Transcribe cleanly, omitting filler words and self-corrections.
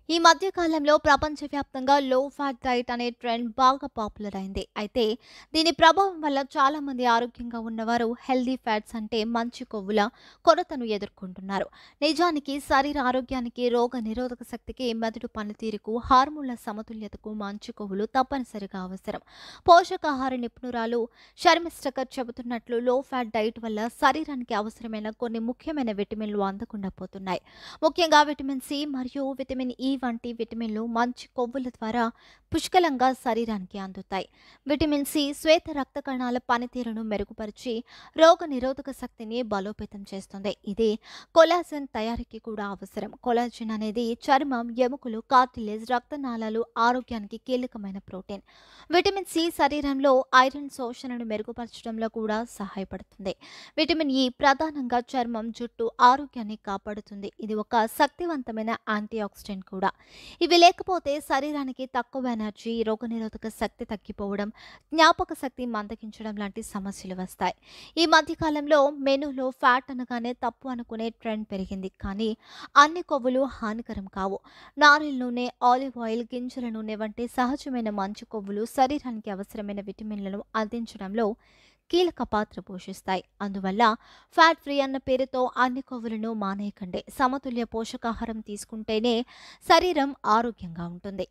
ఈ మధ్య కాలంలో ప్రపంచవ్యాప్తంగా లో ఫ్యాట్ డైట్ అనే ట్రెండ్ బాగా పాపులర్ అయింది. అయితే దీని ప్రభావం వల్ల చాలా మంది ఆరోగ్యంగా ఉన్నవారు హెల్తీ ఫ్యాట్స్ అంటే మంచి కొవ్వుల కొరతను ఎదుర్కొంటున్నారు. నిజానికి శరీర ఆరోగ్యానికి, రోగ నిరోధక శక్తికి, మెదడు పనితీరుకు, హార్మోన్ల సమతుల్యతకు మంచి కొవ్వులు తప్పనిసరిగా అవసరం. పోషకాహార నిపుణురాలు షర్మిస్టకర్ చెబుతున్నట్లు లో ఫ్యాట్ డైట్ వల్ల శరీరానికి అవసరమైన కొన్ని ముఖ్యమైన విటమిన్లు అందకుండా పోతున్నాయి. ముఖ్యంగా విటమిన్ సి మరియు విటమిన్ ఇ వంటి విటమిన్లు మంచి కొవ్వుల ద్వారా పుష్కలంగా శరీరానికి అందుతాయి. విటమిన్ సి శ్వేత రక్త కణాల పనితీరును మెరుగుపరిచి రోగ నిరోధక శక్తిని బలోపేతం చేస్తుంది. ఇది కొలాజన్ తయారీకి కూడా అవసరం. కొలాజిన్ అనేది చర్మం, ఎముకలు, కార్టిలేజ్, రక్తనాళాలు ఆరోగ్యానికి కీలకమైన ప్రోటీన్. విటమిన్ సి శరీరంలో ఐరన్ శోషణను మెరుగుపరచడంలో కూడా సహాయపడుతుంది. విటమిన్ ఇ ప్రధానంగా చర్మం, జుట్టు ఆరోగ్యాన్ని కాపాడుతుంది. ఇది ఒక శక్తివంతమైన యాంటీ ఆక్సిడెంట్ కూడా. ఇవి లేకపోతే శరీరానికి తక్కువ ఎనర్జీ, రోగనిరోధక శక్తి తగ్గిపోవడం, జ్ఞాపక శక్తి మందగించడం లాంటి సమస్యలు వస్తాయి. ఈ మధ్యకాలంలో మెనూలో ఫ్యాట్ అనగానే తప్పు అనుకునే ట్రెండ్ పెరిగింది. కానీ అన్ని కొవ్వులు హానికరం కావు. నారిల్ నూనె, ఆలివ్ ఆయిల్, గింజల నూనె వంటి సహజమైన మంచి కొవ్వులు శరీరానికి అవసరమైన విటమిన్లను అందించడంలో కీలక పాత్ర పోషిస్తాయి. అందువల్ల ఫ్యాట్ ఫ్రీ అన్న పేరుతో అన్ని కొవ్వులను మానేయకండి. సమతుల్య పోషకాహారం తీసుకుంటేనే శరీరం ఆరోగ్యంగా ఉంటుంది.